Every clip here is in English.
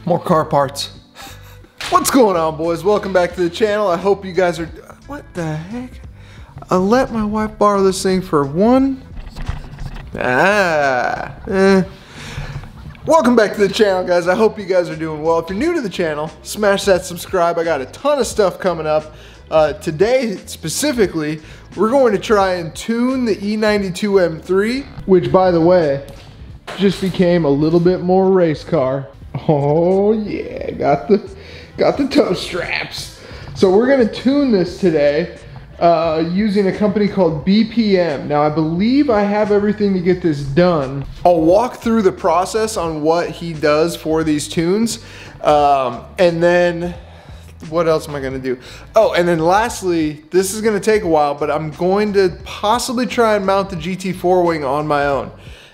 More car parts. What's going on, boys? Welcome back to the channel. I hope you guys are... What the heck? I let my wife borrow this thing for one... Welcome back to the channel, guys. I hope you guys are doing well. If you're new to the channel, smash that subscribe. I got a ton of stuff coming up. Today, specifically, we're going to try and tune the E92 M3, which, by the way, just became a little bit more race car. Oh yeah, got the toe straps. So we're gonna tune this today using a company called BPM. Now I believe I have everything to get this done. I'll walk through the process on what he does for these tunes, and then what else am I gonna do? Oh, and then lastly, this is gonna take a while, but I'm going to possibly try and mount the GT4 wing on my own.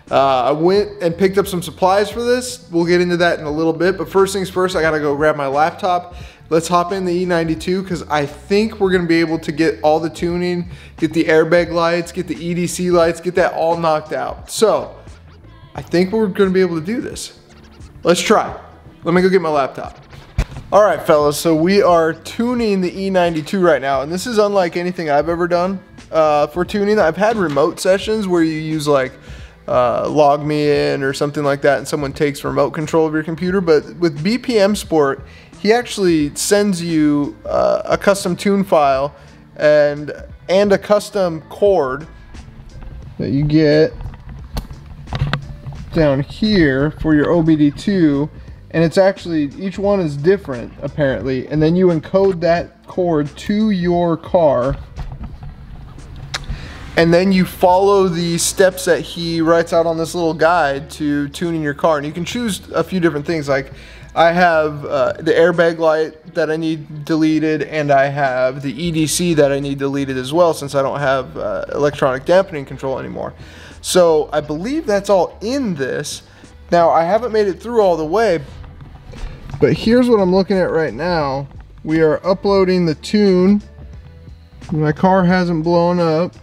I went and picked up some supplies for this. We'll get into that in a little bit, but first things first, I gotta go grab my laptop. Let's hop in the E92 because I think we're gonna be able to get all the tuning, get the airbag lights, get the EDC lights, get that all knocked out. So I think we're gonna be able to do this. Let's try. Let me go get my laptop. All right, fellas, so we are tuning the E92 right now, and this is unlike anything I've ever done for tuning. I've had remote sessions where you use like log me in or something like that and someone takes remote control of your computer, but with BPM Sport, he actually sends you a custom tune file and a custom chord that you get down here for your OBD2, and it's actually, each one is different apparently, and then you encode that chord to your car. And then you follow the steps that he writes out on this little guide to tuning your car. And you can choose a few different things. Like I have the airbag light that I need deleted, and I have the EDC that I need deleted as well, since I don't have electronic dampening control anymore. So I believe that's all in this. Now I haven't made it through all the way, but here's what I'm looking at right now. We are uploading the tune. My car hasn't blown up.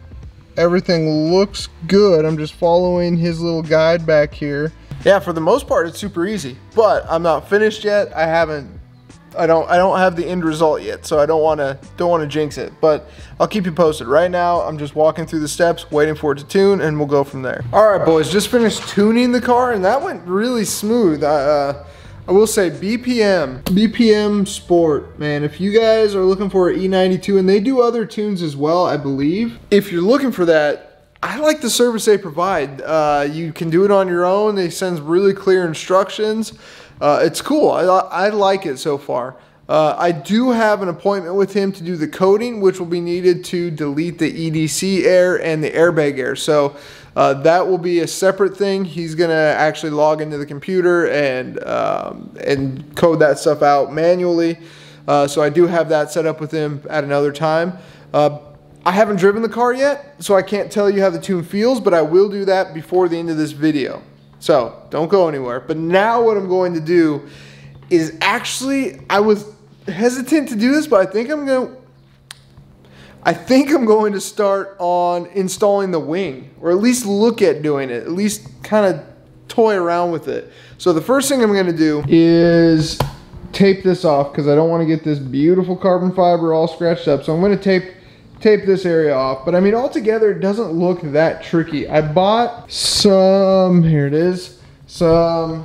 Everything looks good. I'm just following his little guide back here. Yeah, for the most part it's super easy, but I'm not finished yet. I don't have the end result yet, so I don't want to jinx it, but I'll keep you posted. Right now I'm just walking through the steps, waiting for it to tune, and we'll go from there. All right, boys, just finished tuning the car, and that went really smooth. I will say BPM Sport, man, if you guys are looking for an E92, and they do other tunes as well, I believe. If you're looking for that, I like the service they provide. You can do it on your own. They send really clear instructions. It's cool. I like it so far. I do have an appointment with him to do the coding, which will be needed to delete the EDC air and the airbag air. So that will be a separate thing. He's gonna actually log into the computer and code that stuff out manually. So I do have that set up with him at another time. I haven't driven the car yet, so I can't tell you how the tune feels, but I will do that before the end of this video. So don't go anywhere. But now what I'm going to do is actually, I was hesitant to do this, but I think I'm going to start on installing the wing, or at least look at doing it, at least kind of toy around with it. So the first thing I'm going to do is tape this off, because I don't want to get this beautiful carbon fiber all scratched up. So I'm going to tape this area off, but I mean, altogether it doesn't look that tricky. I bought some, here it is, some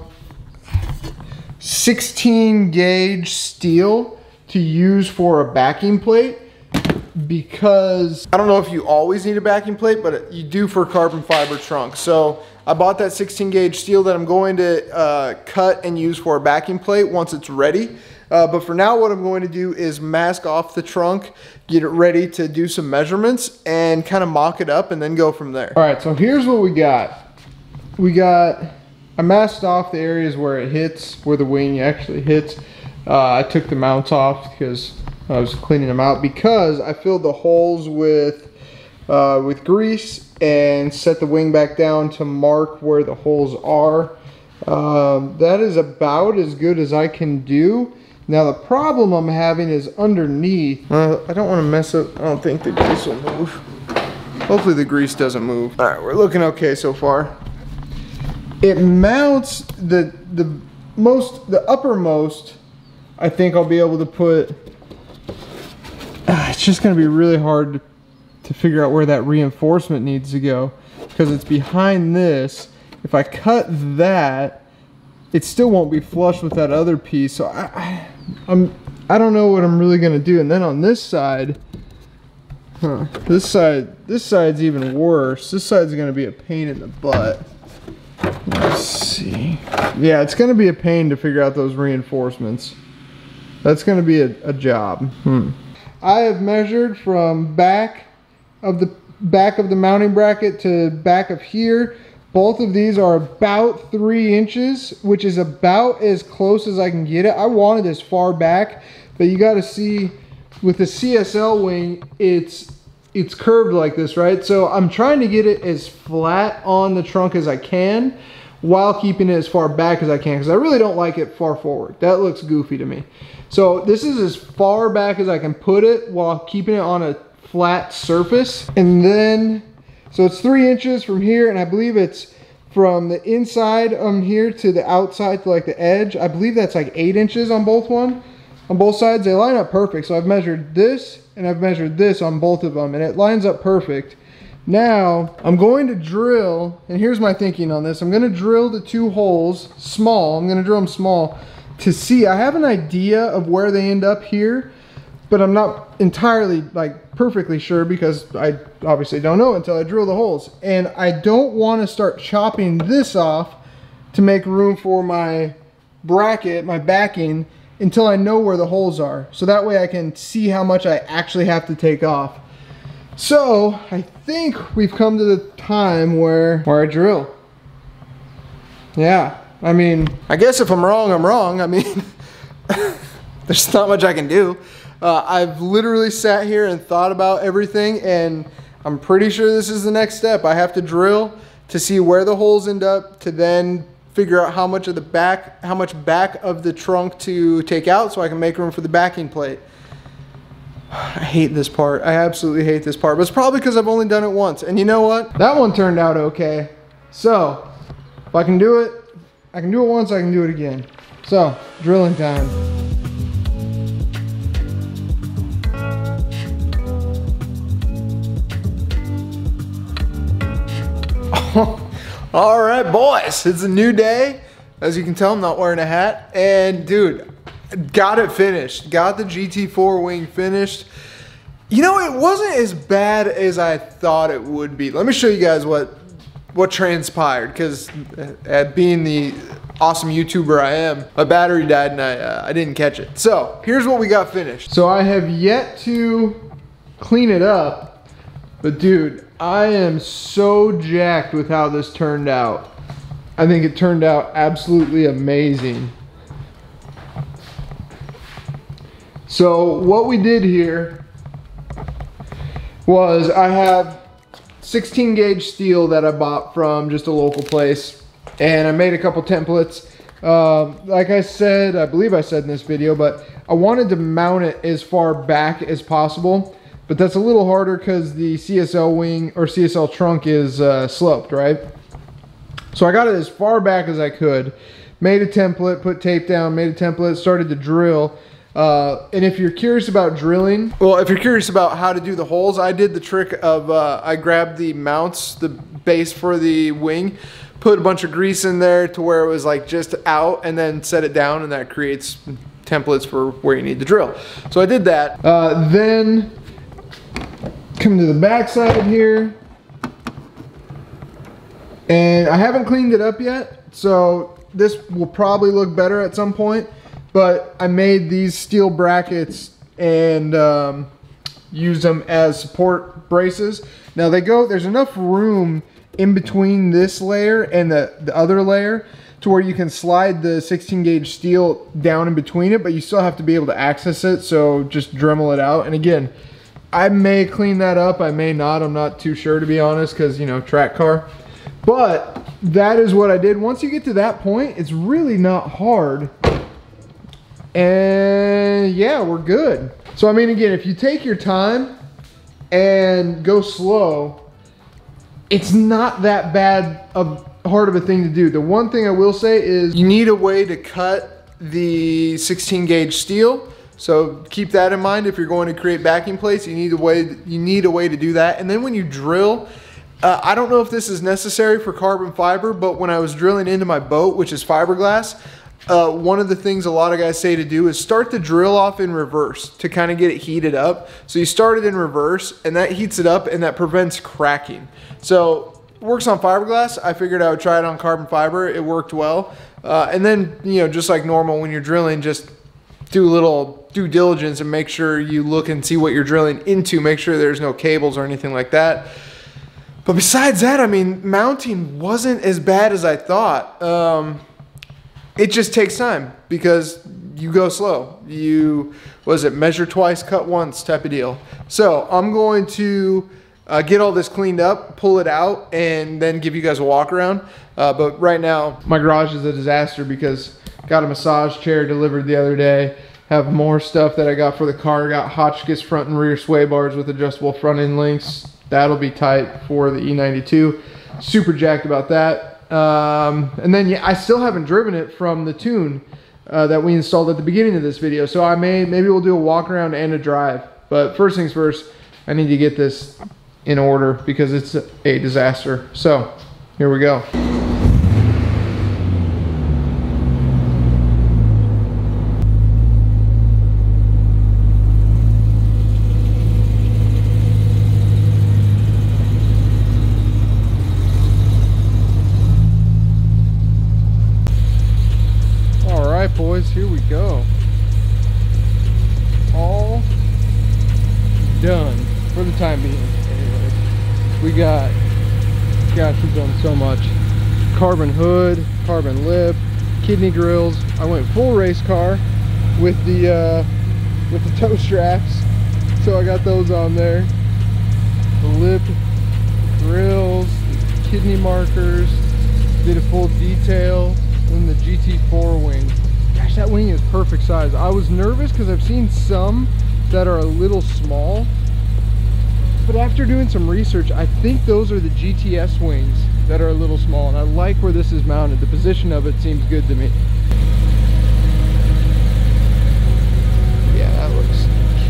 16 gauge steel to use for a backing plate, because I don't know if you always need a backing plate, but you do for carbon fiber trunks. So I bought that 16 gauge steel that I'm going to cut and use for a backing plate once it's ready. But for now, what I'm going to do is mask off the trunk, get it ready to do some measurements, and kind of mock it up and then go from there. All right, so here's what we got. I masked off the areas where it hits, where the wing actually hits. I took the mounts off because I was cleaning them out, because I filled the holes with grease and set the wing back down to mark where the holes are. That is about as good as I can do. Now the problem I'm having is underneath. I don't want to mess up. I don't think the grease will move. Hopefully the grease doesn't move. All right, we're looking okay so far. It mounts, the the uppermost, I think I'll be able to put, it's just gonna be really hard to figure out where that reinforcement needs to go because it's behind this. If I cut that, it still won't be flush with that other piece. So I don't know what I'm really gonna do. And then on this side, this side's even worse. This side's gonna be a pain in the butt. Let's see. Yeah, it's gonna be a pain to figure out those reinforcements. That's gonna be a job. I have measured from back of the mounting bracket to back of here. Both of these are about 3 inches, which is about as close as I can get it. I wanted as far back, but you got to see with the CSL wing, it's curved like this, right? So I'm trying to get it as flat on the trunk as I can while keeping it as far back as I can, because I really don't like it far forward. That looks goofy to me. So this is as far back as I can put it while keeping it on a flat surface. And then, so it's 3 inches from here, and I believe it's from the inside here to the outside to like the edge. I believe that's like 8 inches on both sides. They line up perfect. So I've measured this and I've measured this on both of them, and it lines up perfect. Now I'm going to drill, and here's my thinking on this. I'm going to drill the 2 holes small. I'm going to drill them small to see. I have an idea of where they end up here, but I'm not entirely like perfectly sure because I obviously don't know until I drill the holes. And I don't want to start chopping this off to make room for my bracket, my backing, until I know where the holes are. So that way I can see how much I actually have to take off. So I think we've come to the time where I drill. Yeah, I mean, I guess if I'm wrong, I'm wrong. I mean, there's not much I can do. I've literally sat here and thought about everything, and I'm pretty sure this is the next step. I have to drill to see where the holes end up, to then figure out how much back of the trunk to take out so I can make room for the backing plate. I hate this part. I absolutely hate this part, but it's probably because I've only done it once. And you know what? That one turned out okay. So if I can do it, I can do it once, I can do it again. So, drilling time. All right, boys, it's a new day. As you can tell, I'm not wearing a hat. And dude, got it finished. Got the GT4 wing finished. You know, it wasn't as bad as I thought it would be. Let me show you guys what transpired, because being the awesome YouTuber I am, my battery died and I didn't catch it. So here's what we got finished. So I have yet to clean it up, but dude, I am so jacked with how this turned out. I think it turned out absolutely amazing. So what we did here was, I have 16 gauge steel that I bought from just a local place, and I made a couple templates. Like I said, I believe I said in this video, but I wanted to mount it as far back as possible. But that's a little harder because the CSL wing or CSL trunk is sloped, right? So I got it as far back as I could, made a template, put tape down, made a template, started to drill. And if you're curious about drilling, well, if you're curious about how to do the holes, I did the trick of, I grabbed the mounts, the base for the wing, put a bunch of grease in there to where it was like just out, and then set it down, and that creates templates for where you need to drill. So I did that. Then come to the back side here, and I haven't cleaned it up yet, so this will probably look better at some point, but I made these steel brackets and used them as support braces. Now there's enough room in between this layer and the other layer to where you can slide the 16 gauge steel down in between it, but you still have to be able to access it, so just Dremel it out. And again, I may clean that up, I may not, I'm not too sure, to be honest, because, you know, track car. But that is what I did. Once you get to that point, it's really not hard. And yeah, we're good. So I mean, again, if you take your time and go slow, it's not that bad of hard of a thing to do. The one thing I will say is you need a way to cut the 16 gauge steel. So keep that in mind. If you're going to create backing plates, you need a way to do that. And then when you drill, I don't know if this is necessary for carbon fiber, but when I was drilling into my boat, which is fiberglass, one of the things a lot of guys say to do is start the drill off in reverse to kind of get it heated up. So you start it in reverse and that heats it up and that prevents cracking. So it works on fiberglass. I figured I would try it on carbon fiber. It worked well. And then, you know, just like normal when you're drilling, just do a little due diligence and make sure you look and see what you're drilling into. Make sure there's no cables or anything like that. But besides that, I mean, mounting wasn't as bad as I thought. It just takes time because you go slow. You, measure twice, cut once type of deal. So I'm going to get all this cleaned up, pull it out, and then give you guys a walk around. But right now, my garage is a disaster because got a massage chair delivered the other day. Have more stuff that I got for the car. Got Hotchkiss front and rear sway bars with adjustable front end links. That'll be tight for the E92. Super jacked about that. And then yeah, I still haven't driven it from the tune that we installed at the beginning of this video. So maybe we'll do a walk around and a drive. But first things first, I need to get this in order because it's a disaster. So here we go. Boys, here we go. All done for the time being. Anyways, we got, gosh, we've done so much. Carbon hood, carbon lip, kidney grills. I went full race car with the toe straps, so I got those on there. The lip, grills, kidney markers. Did a full detail, and the GT4 wing. That wing is perfect size. I was nervous because I've seen some that are a little small, but after doing some research, I think those are the GTS wings that are a little small, and I like where this is mounted. The position of it seems good to me. Yeah, that looks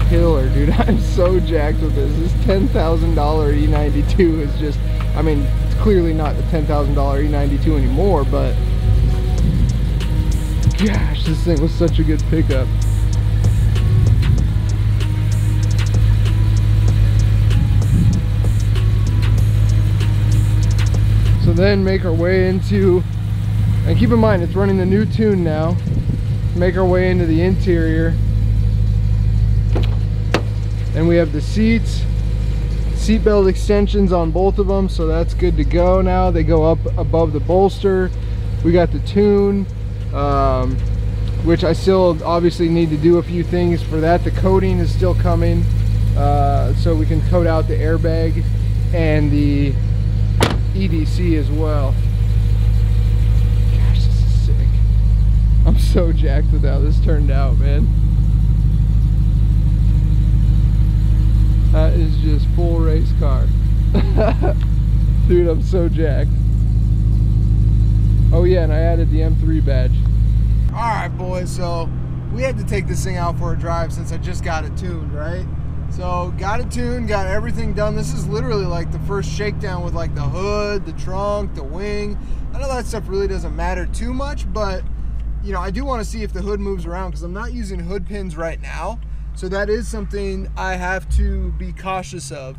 killer, dude. I'm so jacked with this. This $10,000 E92 is just, I mean, it's clearly not the $10,000 E92 anymore, but gosh, this thing was such a good pickup. So then make our way into, and keep in mind it's running the new tune now, make our way into the interior. And we have the seats, seatbelt extensions on both of them, so that's good to go now. They go up above the bolster. We got the tune. Which I still obviously need to do a few things for that. The coating is still coming, so we can coat out the airbag and the EDC as well. Gosh, this is sick. I'm so jacked with how this turned out, man. That is just full race car. Dude, I'm so jacked. Oh yeah, and I added the M3 badge. Alright boys, so we had to take this thing out for a drive since I just got it tuned, right? So got it tuned, got everything done. This is literally like the first shakedown with like the hood, the trunk, the wing. I know that stuff really doesn't matter too much, but you know, I do want to see if the hood moves around because I'm not using hood pins right now. So that is something I have to be cautious of.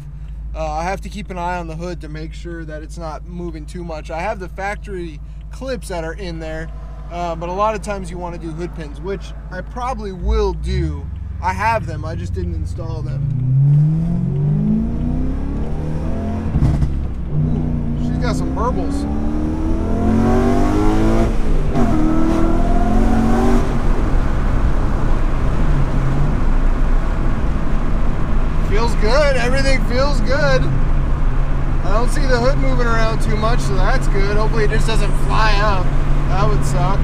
I have to keep an eye on the hood to make sure that it's not moving too much. I have the factory clips that are in there, but a lot of times you want to do hood pins, which I probably will do. I have them, I just didn't install them. Ooh, she's got some burbles. Feels good, everything feels good. I don't see the hood moving around too much, so that's good. Hopefully it just doesn't fly up. That would suck.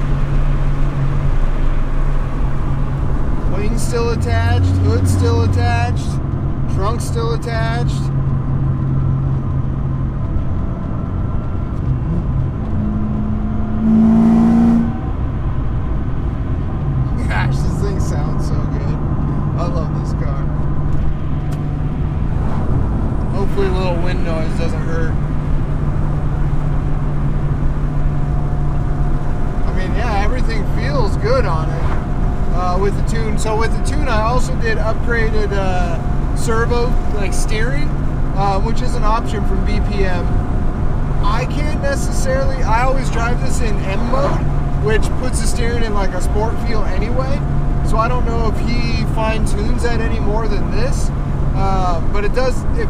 Wing still attached, hood still attached, trunk still attached. tune. So with the tune, I also did upgraded servo, like steering, which is an option from BPM. I can't necessarily, I always drive this in M mode, which puts the steering in like a sport feel anyway. So I don't know if he fine tunes that any more than this. But it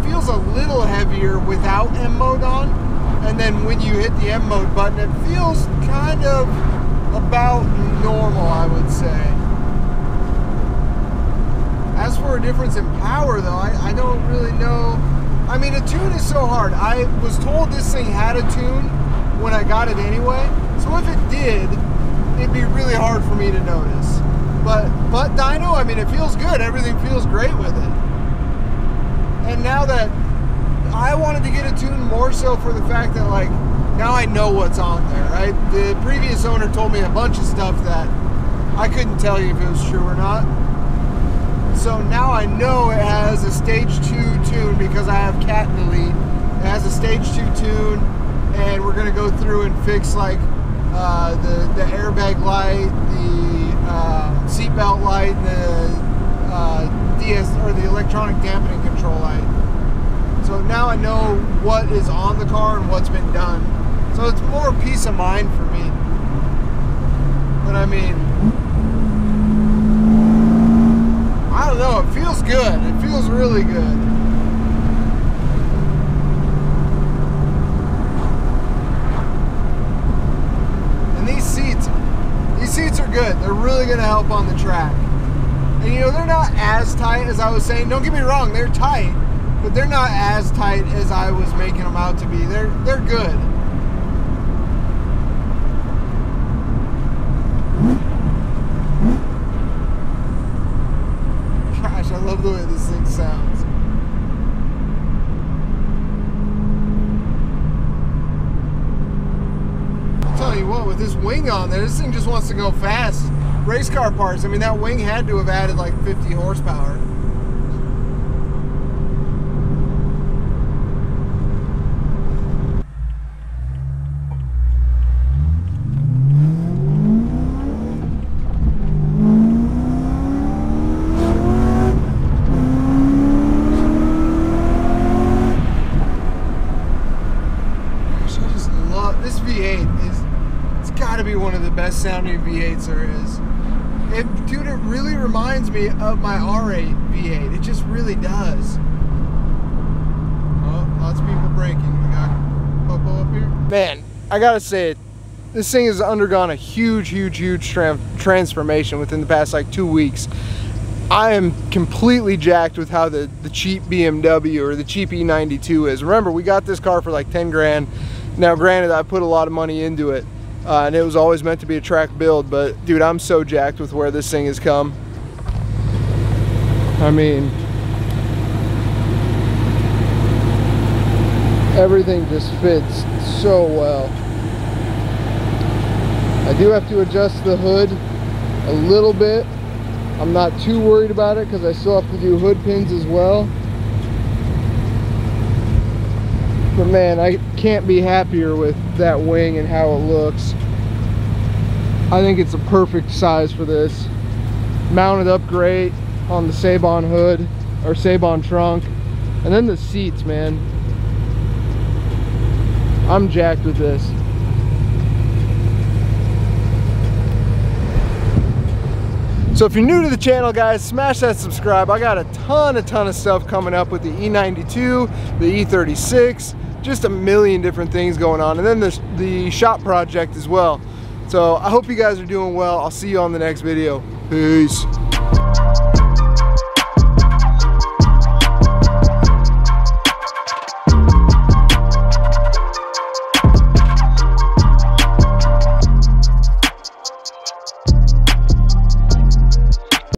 feels a little heavier without M mode on. And then when you hit the M mode button, it feels kind of about normal, I would say. As for a difference in power though, I don't really know. I mean, a tune is so hard. I was told this thing had a tune when I got it anyway. So if it did, it'd be really hard for me to notice. But dyno, I mean, it feels good. Everything feels great with it. And now that I wanted to get a tune more so for the fact that, like, now I know what's on there, right? The previous owner told me a bunch of stuff that I couldn't tell you if it was true or not. So now I know it has a stage 2 tune because I have cat delete. It has a stage 2 tune, and we're gonna go through and fix like the airbag light, the seatbelt light, the the electronic dampening control light. So now I know what is on the car and what's been done. So it's more peace of mind for me. But I mean, I don't know, it feels good. It feels really good. And these seats are good. They're really gonna help on the track. And you know, they're not as tight as I was saying. Don't get me wrong, they're tight, but they're not as tight as I was making them out to be. They're good. Gosh, I love the way this thing sounds. I'll tell you what, with this wing on there, this thing just wants to go fast. Race car parts, I mean, that wing had to have added like 50 horsepower. Gosh, I just love this V8. It's got to be one of the best sounding V8s there is. Dude, it really reminds me of my R8 V8. It just really does. Oh, lots of people braking. We got Popo up here. Man, I gotta say it. This thing has undergone a huge transformation within the past like 2 weeks. I am completely jacked with how the cheap BMW or the cheap E92 is. Remember, we got this car for like 10 grand. Now, granted, I put a lot of money into it. And it was always meant to be a track build, but dude, I'm so jacked with where this thing has come. I mean, everything just fits so well. I do have to adjust the hood a little bit. I'm not too worried about it because I still have to do hood pins as well. But man, I can't be happier with that wing and how it looks. I think it's a perfect size for this. Mounted up great on the Sabon hood, or Sabon trunk. And then the seats, man. I'm jacked with this. So if you're new to the channel, guys, smash that subscribe. I got a ton of stuff coming up with the E92, the E36, just a million different things going on. And then there's the shop project as well. So I hope you guys are doing well. I'll see you on the next video. Peace.